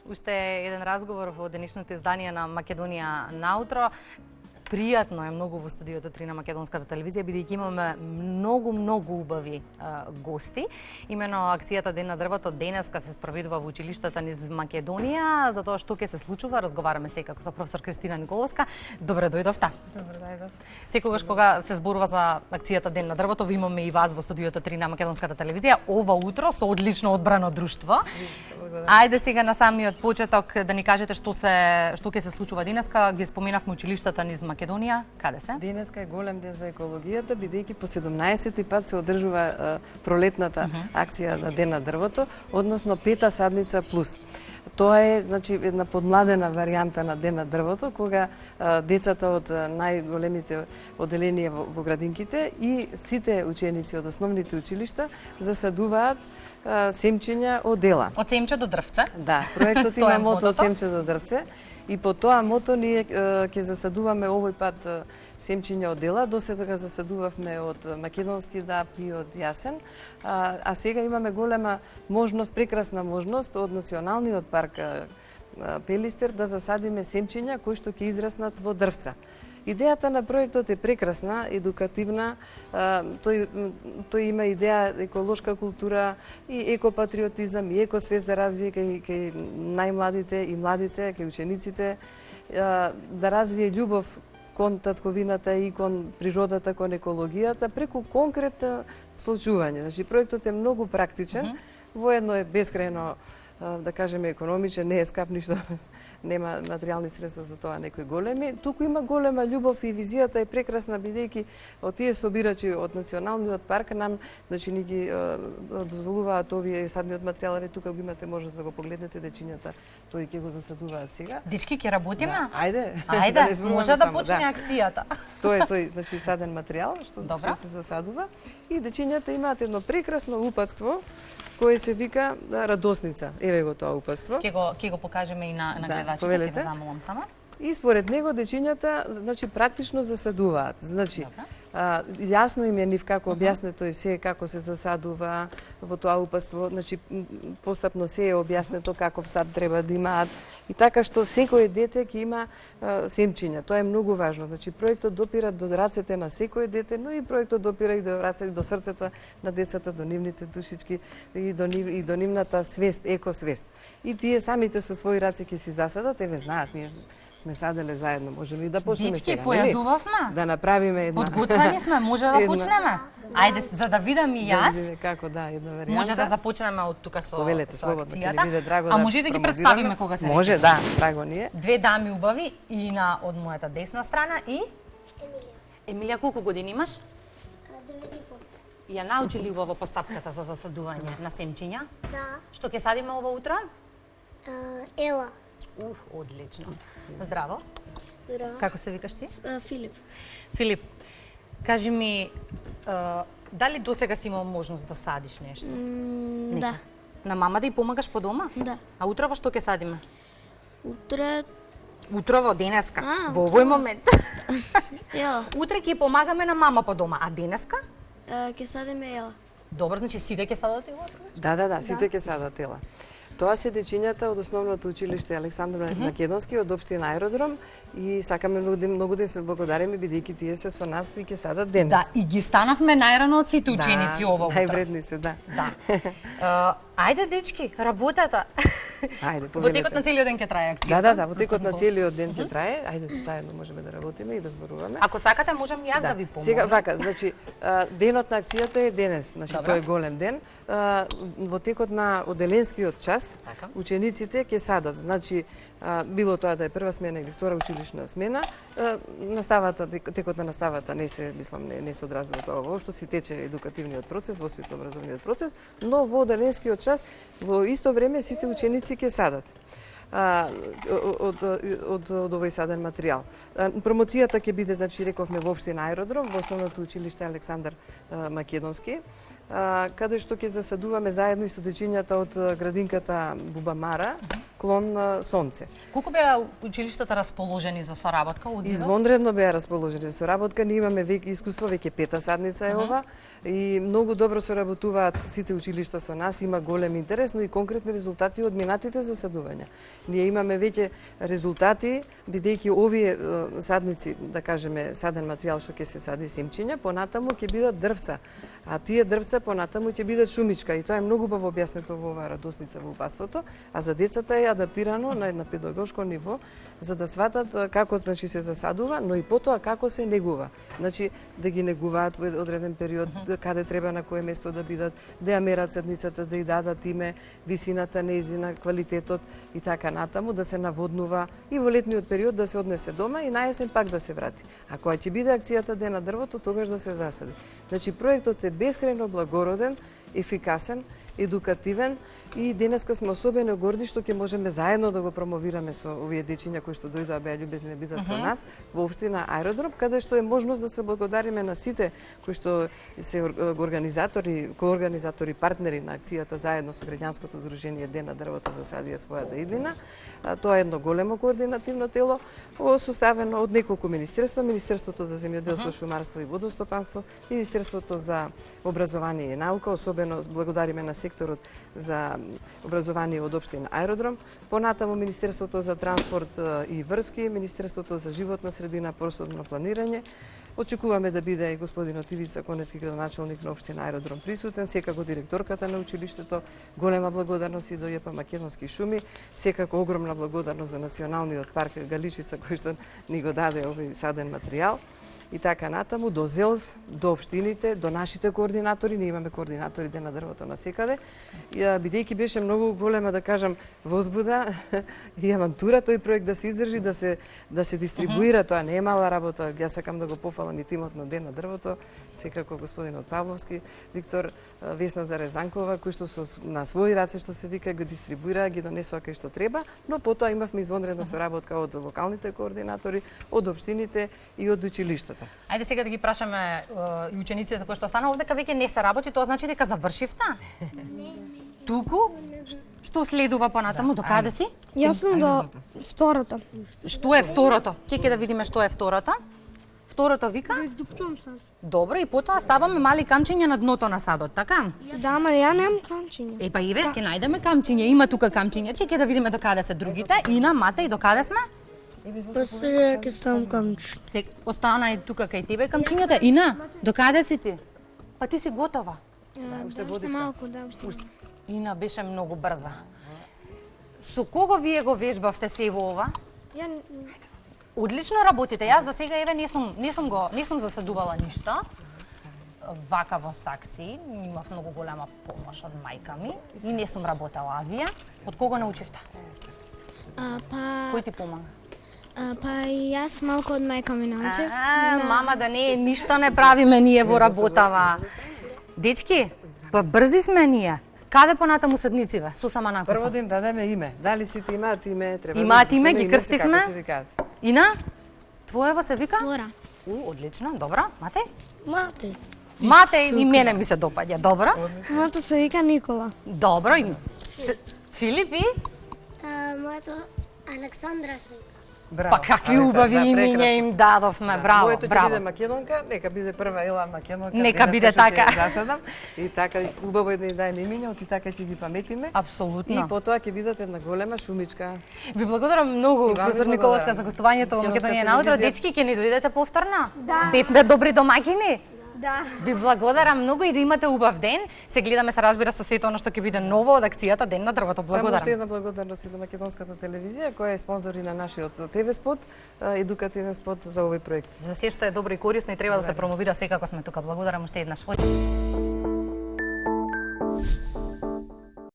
уште еден разговор во денешното издание на Македонија наутро. Пријатно е многу во студиото 3 на Македонската телевизија, бидејќи имаме многу убави гости. Имено акцијата Ден на дрвото денеска се спроведува во училиштата низ Македонија. За тоа што ќе се случува, разговараме секако со професор Кристина Николовска. Добре дојдовте. Добре дојдов. Секогаш кога се зборува за акцијата Ден на дрвото, ви имаме и вас во студиото 3 на Македонската телевизија. Ова утро со одлично одбрано друштво. Ајде сега на самиот почеток да ни кажете што ќе се случува денеска. Ги споменавме училиштата низ Македонија. Каде се? Денеска е голем ден за екологијата, бидејќи по 17-ти пат се одржува пролетната акција на Ден на дрвото, односно пета садница плюс. Тоа е, значи, една подмладена варијанта на Ден на дрвото, кога децата од најголемите оделенија во градинките и сите ученици од основните училишта засадуваат семчиња од дела. Од семче до дрвце? Да, проектот има мото од семче до дрвце. И по тоа мото ние ќе засадуваме овој пат семчиња од дела. До сега засадувавме од македонски дап и од јасен. А сега имаме голема можност, прекрасна можност од Националниот парк Пелистер да засадиме семчиња кои што ќе израснат во дрвца. Идејата на проектот е прекрасна, едукативна, тој има идеја еколошка култура и екопатриотизам и екосвест да развие кај најмладите и младите, кај учениците, да развие љубов кон татковината и кон природата, кон екологијата, преку конкретно случување. Значи, проектот е многу практичен, воедно е бескрајно, да кажеме, економичен, не е скап ништо. Нема материјални средства за тоа некои големи. Туку има голема љубов и визијата е прекрасна, бидејќи од тие собирачи од Националниот парк нам, значи, ни ги дозволуваат овие садниот материјал, тука го имате можност да го погледнете дечињата, тој ќе го засадуваат сега. Дечки, ќе работиме? Да, ајде. Ајде, може да почне акцијата. Тој, значи, саден материјал што се засадува и дечињата имаат едно прекрасно упатство кој се вика радосница. Еве го тоа упатство. Ќе го покажеме и на гледачите, ќе ве замолам само. И според него дечињата, значи, практично засадуваат. Значи, јасно им е нив како објаснето и се како се засадува во тоа упатство, значи постапно се е објаснето каков сад треба да имаат и така што секој дете ќе има семчиња. Тоа е многу важно. Значи проектот допира до рацете на секој дете, но и проектот допира и до рацете, до срцата на децата, до нивните душички и до нивната свест, екосвест. И тие самите со своји раце ќе си засадат, еве знаат, ние сме саделе заедно, можеме и да почнеме сега. Дечки, појадувавме. Да направиме една. Подготвени сме, може да почнеме. Ајде, за да видам и јас. Да видиме како, да, една варијанта. Може да започнеме од тука со слободно, ќе акцијата. ни биде драго а може да ги представиме кога се може, да, драго ни е. Две дами убави, Ина од мојата десна страна и Емилија, колку години имаш? 9,5. Ја научи ли во постапката за засадување на семчиња? Да. Што ќе садиме ова утро? Ела. Одлично. Здраво. Здраво. Како се викаш ти? Филип. Филип, кажи ми, дали досега си имал можност да садиш нешто? Да. На мама да ја помагаш по дома? Да. А утрово што ќе садиме? Утре денеска, во утрово. овој момент. ела. Утре ќе помагаме на мама по дома, а денеска? Ќе садиме ела. Добро, значи сите ќе садат ела? Да, сите ќе садат ела. Тоа се дечињата од основното училиште Александар Македонски од општина Аеродром и сакаме многу да им се благодариме бидејќи тие се со нас и ќе садат денес. Да, и ги станавме најрано од сите ученици ова утро. Највредни се, да. Ајде, дечки, работата. Ајде, Во текот на целиот ден ќе трае акцијата. Да, во текот на целиот ден ќе трае. Ајде, заедно можеме да работиме и да зборуваме. Ако сакате, можам јас да ви помогнам. Сега, вака, значи, денот на акцијата е денес, значи тој е голем ден. Во текот на оделенскиот час, учениците ќе садат. Значи, било тоа да е прва смена или втора училишна смена, наставата, текот на наставата не се, мислам, не се одразува тоа воопшто, си тече едукативниот процес, воспитно-образовниот процес, но во оделенскиот час во исто време сите ученици ќе садат од овој саден материјал. Промоцијата ќе биде, значи, рековме, во општина Аеродром, во основното училиште Александар Македонски, каде што ќе засадуваме заедно и со дечињата од градинката Бубамара, клон сонце. Колку беа училиштата расположени за соработка од Извонредно беа расположени за соработка. Ние имаме веќе искуство, веќе пета садница е ова и многу добро соработуваат сите училишта со нас, има голем интерес, но и конкретни резултати од минатите засадувања. Ние имаме веќе резултати, бидејќи овие садници, да кажеме, саден материјал што ќе се сади семчиња, понатаму ќе бидат дрвца, а тие дрвца понатаму ќе бидат шумичка и тоа е многу убаво објаснето во оваа радосница во упатството, а за децата е адаптирано на една педагошко ниво за да сватат како значи се засадува, но и потоа како се негува. Значи да ги негуваат во одреден период, каде треба на кое место да бидат, да ја мерат садницата, да ја дадат име, висината нејзина, квалитетот и така натаму, да се наводнува и во летниот период да се однесе дома и на есен пак да се врати. А кога ќе биде акцијата Ден на дрвото, тогаш да се засади. Значи проектот е бескрајно благороден, ефикасен, едукативен и денеска сме особено горди што ќе можеме заедно да го промовираме со овие дечиња кои што дојдоа беа љубезни да бидат со нас во општина Аеродром, каде што е можност да се благодариме на сите кои што се организатори, коорганизатори, партнери на акцијата заедно со граѓанското здружение Ден на дрвото засадија својата иднина. Тоа е едно големо координативно тело, составено од неколку министерства, Министерството за земјоделство, шумарство и водостопанство, Министерството за образование и наука, особено благодариме на секторот за образование од општина Аеродром, понатаму Министерството за транспорт и врски, Министерството за животна средина, просторно планирање. Очекуваме да биде и господинот Ивица Конески, градоначалник на општина Аеродром присутен, секако директорката на училиштето, голема благодарност и до ЈП Македонски шуми, секако огромна благодарност за Националниот парк Галичица кој што ни го даде овој саден материјал. И така натаму, до ЗЕЛС, до општините, до нашите координатори, ние имаме координатори Ден на дрвото насекаде, бидејќи беше многу голема, да кажам, возбуда и авантура тој проект да се издржи, да се дистрибуира, тоа не е мала работа. Јас сакам да го пофалам и тимот на Ден на дрвото, секако господинот Павловски, Виктор, Весна Зарезанкова, кои што на своји раце што се вика го дистрибуира, ги донесоа кај што треба, но потоа имавме извонредна соработка од локалните координатори, од општините и од училиштата. Ајде сега да ги прашаме и учениците кои што останаа овде, дека веќе не се работи, тоа значи дека завршивте? Не. Туку? Што следува понатаму? До каде си? Јас сум до второто. Што е второто? Чекај да видиме што е второто. Второто вика? Добро, и потоа ставаме мали камчиња на дното на садот, така? Да, ама ја немам камчиња. Па Иве, ќе најдеме камчиња, има тука камчиња. Чекај да видиме до каде се другите. Ина, Мате, и до каде сме? Па сега ќе ставам камчи. Остана и тука кај тебе камчињата. Ина, до каде си ти? Па ти си готова. Уште малку, да, уште. Ина беше многу брза. Со кого вие го вежбавте се во ова? Ја Одлично работите. Јас до сега еве не сум засадувала ништо. Вака во Сакси имав многу голема помош од мајка ми и не сум работела. А вие? Од кого научивте? Кој ти помага? Па и јас малку од мајка ми научив. Мама, да ништо не правиме ние во работава. Дечки, па брзи сме ние. Каде понатаму саднициве? Сусама накоса. Прво да им дадеме име. Дали сите имаат име, треба имаат име, ги крстивме. Се Ина? Твоево се вика? Флора. Одлично, добро. Мате? Мате. Мате и мене ми се допаѓа, добро. Моето се вика Никола. Добро. Филипи? Моето Александра се вика. Браво. Па какви убави имиња им дадовме, браво, Моето ќе браво. биде Македонка, нека биде прва Ела Македонка. Нека биде така. Засадам и така убаво е да ни даеме имиња, и така ќе ги паметиме. Апсолутно. И потоа ќе бидат една голема шумичка. Ви благодарам многу, професор ви Николовска, за благодарам. гостувањето во Македонска Македонија наутро. телевизија. Дечки, ќе ни дојдете повторно? Да. Бевме добри домаќини? Да. Ви благодарам многу и да имате убав ден. Се гледаме, се разбира, со сето она што ќе биде ново од акцијата Ден на дрвото. Само уште Благодарам. една благодарност и до Македонската телевизија, која е спонзор и на нашиот ТВ спот, едукативен спот за овој проект. За се што е добро и корисно и треба да се промовира секако сме тука. Благодарам уште еднаш.